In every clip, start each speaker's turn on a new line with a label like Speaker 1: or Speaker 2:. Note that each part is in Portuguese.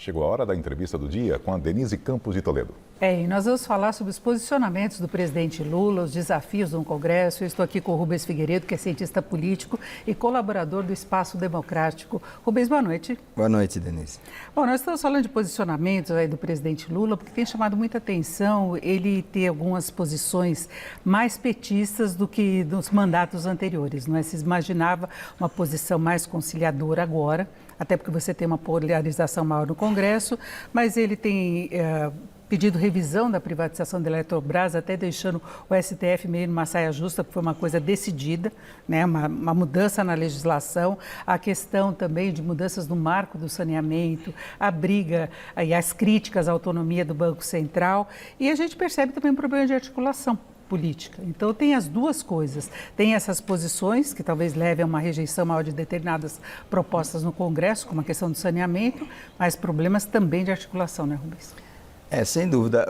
Speaker 1: Chegou a hora da entrevista do dia com a Denise Campos de Toledo.
Speaker 2: E nós vamos falar sobre os posicionamentos do presidente Lula, os desafios no Congresso. Eu estou aqui com o Rubens Figueiredo, que é cientista político e colaborador do Espaço Democrático. Rubens, boa noite.
Speaker 3: Boa noite, Denise.
Speaker 2: Bom, nós estamos falando de posicionamentos aí do presidente Lula, porque tem chamado muita atenção ele ter algumas posições mais petistas do que nos mandatos anteriores, não é? Se imaginava uma posição mais conciliadora agora, até porque você tem uma polarização maior no Congresso, mas ele tem pedido revisão da privatização da Eletrobras, até deixando o STF meio numa saia justa, porque foi uma coisa decidida, né? Uma mudança na legislação, a questão também de mudanças no marco do saneamento, a briga e as críticas à autonomia do Banco Central, e a gente percebe também um problema de articulação política. Então tem as duas coisas, tem essas posições que talvez levem a uma rejeição maior de determinadas propostas no Congresso, como a questão do saneamento, mas problemas também de articulação, né, Rubens?
Speaker 3: Sem dúvida.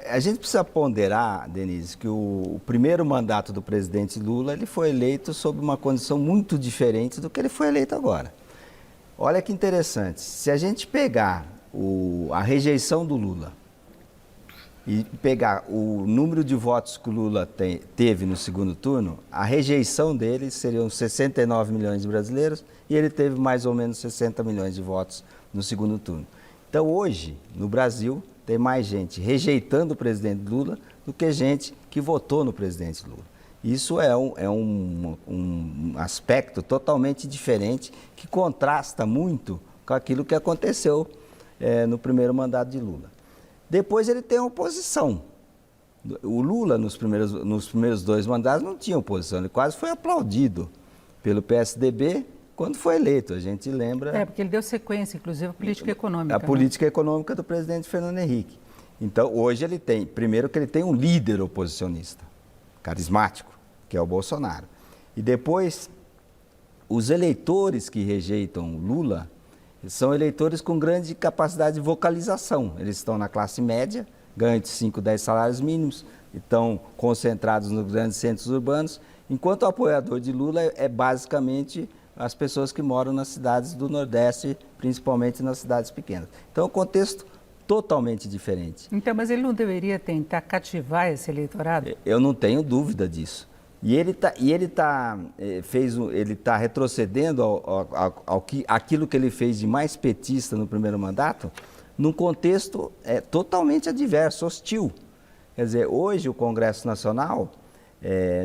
Speaker 3: A gente precisa ponderar, Denise, que o primeiro mandato do presidente Lula ele foi eleito sob uma condição muito diferente do que ele foi eleito agora. Olha que interessante, se a gente pegar a rejeição do Lula e pegar o número de votos que o Lula teve no segundo turno, a rejeição dele seriam 69 milhões de brasileiros e ele teve mais ou menos 60 milhões de votos no segundo turno. Então, hoje, no Brasil, tem mais gente rejeitando o presidente Lula do que gente que votou no presidente Lula. Isso é um aspecto totalmente diferente que contrasta muito com aquilo que aconteceu no primeiro mandato de Lula. Depois ele tem a oposição. O Lula, nos primeiros dois mandatos, não tinha oposição. Ele quase foi aplaudido pelo PSDB quando foi eleito. A gente lembra...
Speaker 2: porque ele deu sequência, inclusive, à política econômica.
Speaker 3: A política econômica do presidente Fernando Henrique. Então, hoje ele tem... Primeiro que ele tem um líder oposicionista, carismático, que é o Bolsonaro. E depois, os eleitores que rejeitam Lula são eleitores com grande capacidade de vocalização. Eles estão na classe média, ganham de 5, 10 salários mínimos, estão concentrados nos grandes centros urbanos, enquanto o apoiador de Lula é basicamente as pessoas que moram nas cidades do Nordeste, principalmente nas cidades pequenas. Então, é um contexto totalmente diferente.
Speaker 2: Então, mas ele não deveria tentar cativar esse eleitorado?
Speaker 3: Eu não tenho dúvida disso. E ele está retrocedendo aquilo que ele fez de mais petista no primeiro mandato, num contexto totalmente adverso, hostil. Quer dizer, hoje o Congresso Nacional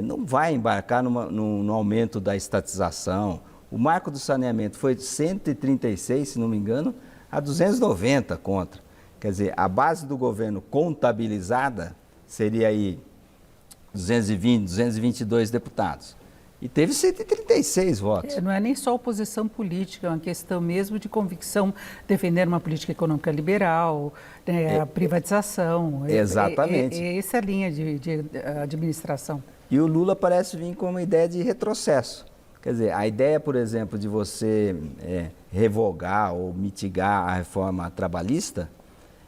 Speaker 3: não vai embarcar no aumento da estatização. O marco do saneamento foi de 136, se não me engano, a 290 contra. Quer dizer, a base do governo contabilizada seria aí 220, 222 deputados. E teve 136 votos.
Speaker 2: Não é nem só oposição política, é uma questão mesmo de convicção, defender uma política econômica liberal, a privatização.
Speaker 3: Exatamente.
Speaker 2: Essa é a linha de administração.
Speaker 3: E o Lula parece vir com uma ideia de retrocesso. Quer dizer, a ideia, por exemplo, de você revogar ou mitigar a reforma trabalhista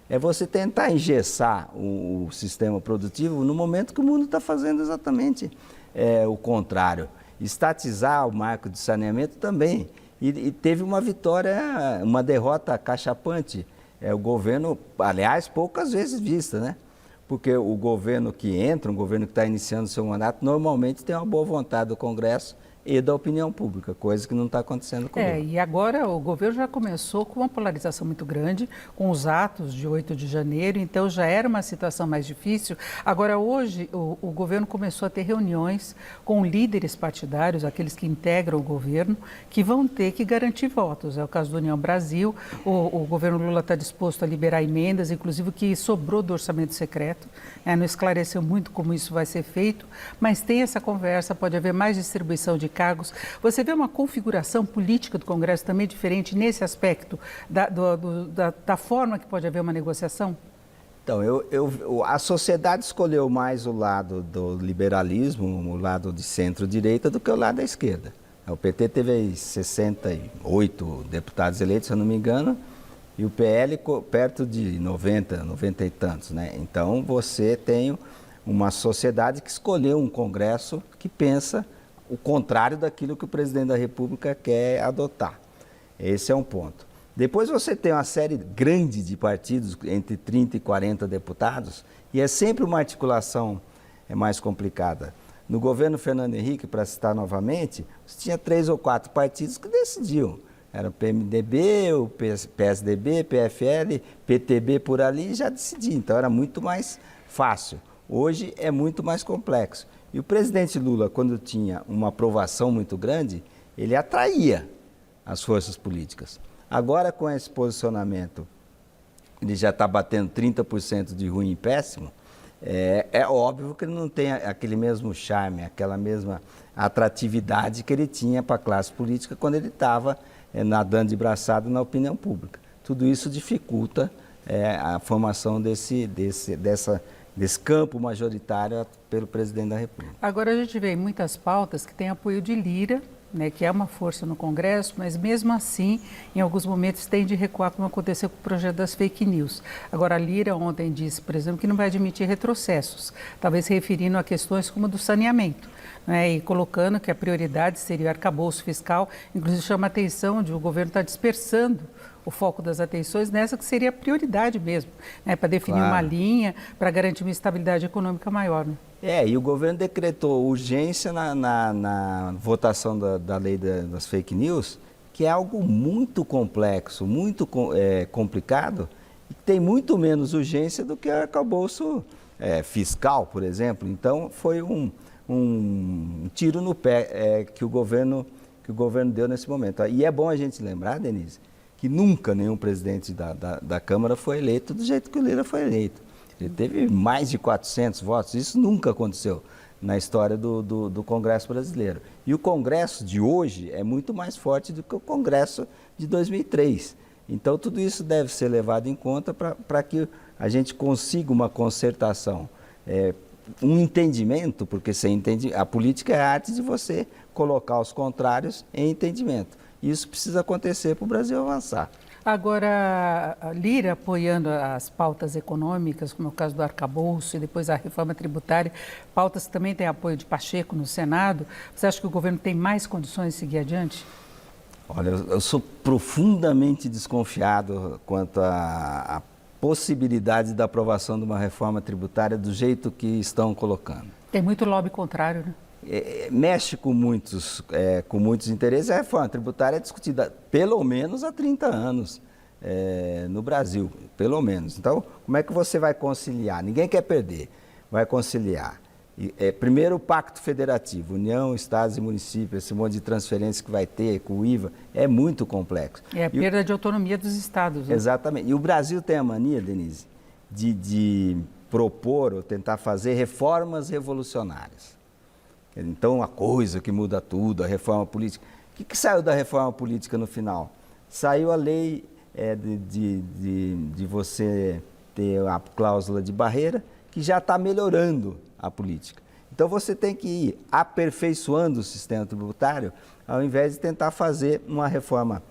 Speaker 3: é você tentar engessar o sistema produtivo no momento que o mundo está fazendo exatamente o contrário. Estatizar o marco de saneamento também. E teve uma vitória, uma derrota cachapante. O governo, aliás, poucas vezes vista, né? Porque o governo que entra, um governo que está iniciando seu mandato, normalmente tem uma boa vontade do Congresso e da opinião pública, coisa que não está acontecendo com ele.
Speaker 2: E agora o governo já começou com uma polarização muito grande, com os atos de 8 de janeiro, então já era uma situação mais difícil. Agora, hoje, o governo começou a ter reuniões com líderes partidários, aqueles que integram o governo, que vão ter que garantir votos. É o caso do União Brasil, o governo Lula está disposto a liberar emendas, inclusive o que sobrou do orçamento secreto, não esclareceu muito como isso vai ser feito, mas tem essa conversa, pode haver mais distribuição de cargos. Você vê uma configuração política do Congresso também diferente nesse aspecto da forma que pode haver uma negociação?
Speaker 3: Então, a sociedade escolheu mais o lado do liberalismo, o lado de centro-direita, do que o lado da esquerda. O PT teve aí 68 deputados eleitos, se eu não me engano, e o PL perto de 90 e tantos, né? Então, você tem uma sociedade que escolheu um Congresso que pensa o contrário daquilo que o presidente da República quer adotar. Esse é um ponto. Depois você tem uma série grande de partidos, entre 30 e 40 deputados, e é sempre uma articulação mais complicada. No governo Fernando Henrique, para citar novamente, você tinha 3 ou 4 partidos que decidiam. Era o PMDB, o PSDB, PFL, PTB por ali, e já decidia. Então era muito mais fácil. Hoje é muito mais complexo. E o presidente Lula, quando tinha uma aprovação muito grande, ele atraía as forças políticas. Agora, com esse posicionamento, ele já está batendo 30% de ruim e péssimo, é óbvio que ele não tem aquele mesmo charme, aquela mesma atratividade que ele tinha para a classe política quando ele estava nadando de braçada na opinião pública. Tudo isso dificulta a formação desse campo majoritário pelo presidente da República.
Speaker 2: Agora a gente vê em muitas pautas que tem apoio de Lira, né, que é uma força no Congresso, mas mesmo assim, em alguns momentos tem de recuar, como aconteceu com o projeto das fake news. Agora, a Lira ontem disse, por exemplo, que não vai admitir retrocessos, talvez se referindo a questões como do saneamento, né, e colocando que a prioridade seria o arcabouço fiscal, inclusive chama a atenção de o governo estar dispersando o foco das atenções nessa que seria a prioridade mesmo, né, para definir uma linha, para garantir uma estabilidade econômica maior. Né?
Speaker 3: E o governo decretou urgência na votação da lei das fake news, que é algo muito complexo, muito complicado, e que tem muito menos urgência do que o arcabouço fiscal, por exemplo. Então, foi um tiro no pé que o governo deu nesse momento. E é bom a gente lembrar, Denise, que nunca nenhum presidente da Câmara foi eleito do jeito que o Lira foi eleito. Ele teve mais de 400 votos, isso nunca aconteceu na história do Congresso brasileiro. E o Congresso de hoje é muito mais forte do que o Congresso de 2003. Então, tudo isso deve ser levado em conta para que a gente consiga uma concertação, um entendimento, porque a política é a arte de você colocar os contrários em entendimento. Isso precisa acontecer para o Brasil avançar.
Speaker 2: Agora, a Lira apoiando as pautas econômicas, como é o caso do arcabouço e depois a reforma tributária, pautas que também têm apoio de Pacheco no Senado, você acha que o governo tem mais condições de seguir adiante?
Speaker 3: Olha, eu sou profundamente desconfiado quanto à possibilidade da aprovação de uma reforma tributária do jeito que estão colocando.
Speaker 2: Tem muito lobby contrário, né?
Speaker 3: Mexe com muitos interesses. A reforma tributária é discutida pelo menos há 30 anos no Brasil, pelo menos. Então, como é que você vai conciliar? Ninguém quer perder, vai conciliar. Primeiro, o Pacto Federativo, União, Estados e Municípios, esse monte de transferência que vai ter com o IVA, é muito complexo.
Speaker 2: É a perda de autonomia dos estados. Né?
Speaker 3: Exatamente. E o Brasil tem a mania, Denise, de propor ou tentar fazer reformas revolucionárias. Então, a coisa que muda tudo, a reforma política. O que saiu da reforma política no final? Saiu a lei de você ter a cláusula de barreira, que já está melhorando a política. Então, você tem que ir aperfeiçoando o sistema tributário, ao invés de tentar fazer uma reforma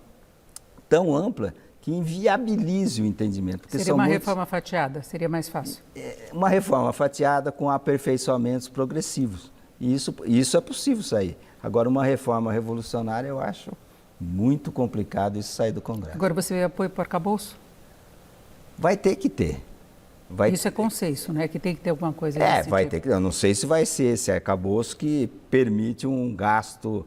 Speaker 3: tão ampla que inviabilize o entendimento. Porque
Speaker 2: seria uma reforma fatiada? Seria mais fácil?
Speaker 3: Uma reforma fatiada com aperfeiçoamentos progressivos. Isso é possível sair. Agora, uma reforma revolucionária, eu acho muito complicado isso sair do Congresso.
Speaker 2: Agora, você vê apoio para o arcabouço?
Speaker 3: Vai ter que ter.
Speaker 2: Isso é consenso, né? Que tem que ter alguma coisa nesse
Speaker 3: vai
Speaker 2: sentido.
Speaker 3: ter que ter. Eu não sei se vai ser esse arcabouço que permite um gasto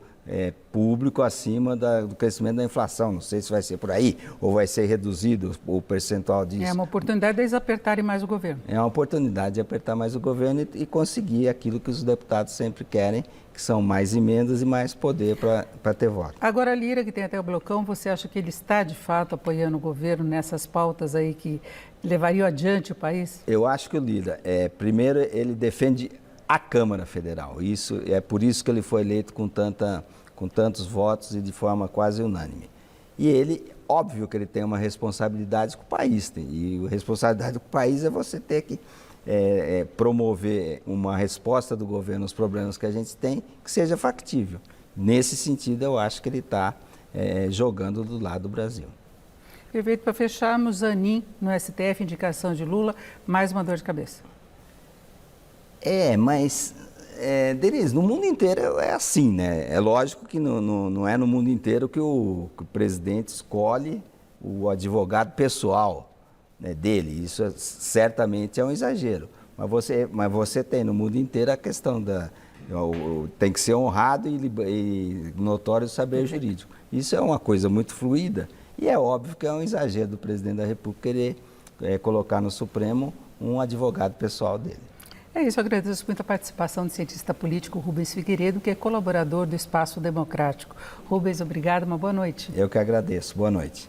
Speaker 3: público acima do crescimento da inflação. Não sei se vai ser por aí ou vai ser reduzido o percentual disso.
Speaker 2: É uma oportunidade de eles apertarem mais o governo.
Speaker 3: É uma oportunidade de apertar mais o governo e conseguir aquilo que os deputados sempre querem, que são mais emendas e mais poder para ter voto.
Speaker 2: Agora, a Lira, que tem até o blocão, você acha que ele está, de fato, apoiando o governo nessas pautas aí que levariam adiante o país?
Speaker 3: Eu acho que o Lira, primeiro, ele defende a Câmara Federal. É por isso que ele foi eleito com tantos votos e de forma quase unânime. E ele, óbvio que ele tem uma responsabilidade com o país. E a responsabilidade com o país é você ter que promover uma resposta do governo aos problemas que a gente tem, que seja factível. Nesse sentido, eu acho que ele está jogando do lado do Brasil.
Speaker 2: Perfeito. Para fecharmos, Zanin no STF, indicação de Lula, mais uma dor de cabeça.
Speaker 3: Mas, Denise, no mundo inteiro é assim, né? É lógico que não é no mundo inteiro que o presidente escolhe o advogado pessoal, né, dele. Isso certamente é um exagero. Mas você tem no mundo inteiro a questão tem que ser honrado e notório do saber jurídico. Isso é uma coisa muito fluida e é óbvio que é um exagero do presidente da República querer colocar no Supremo um advogado pessoal dele.
Speaker 2: É isso, eu agradeço muito a participação do cientista político Rubens Figueiredo, que é colaborador do Espaço Democrático. Rubens, obrigado, uma boa noite.
Speaker 3: Eu que agradeço, boa noite.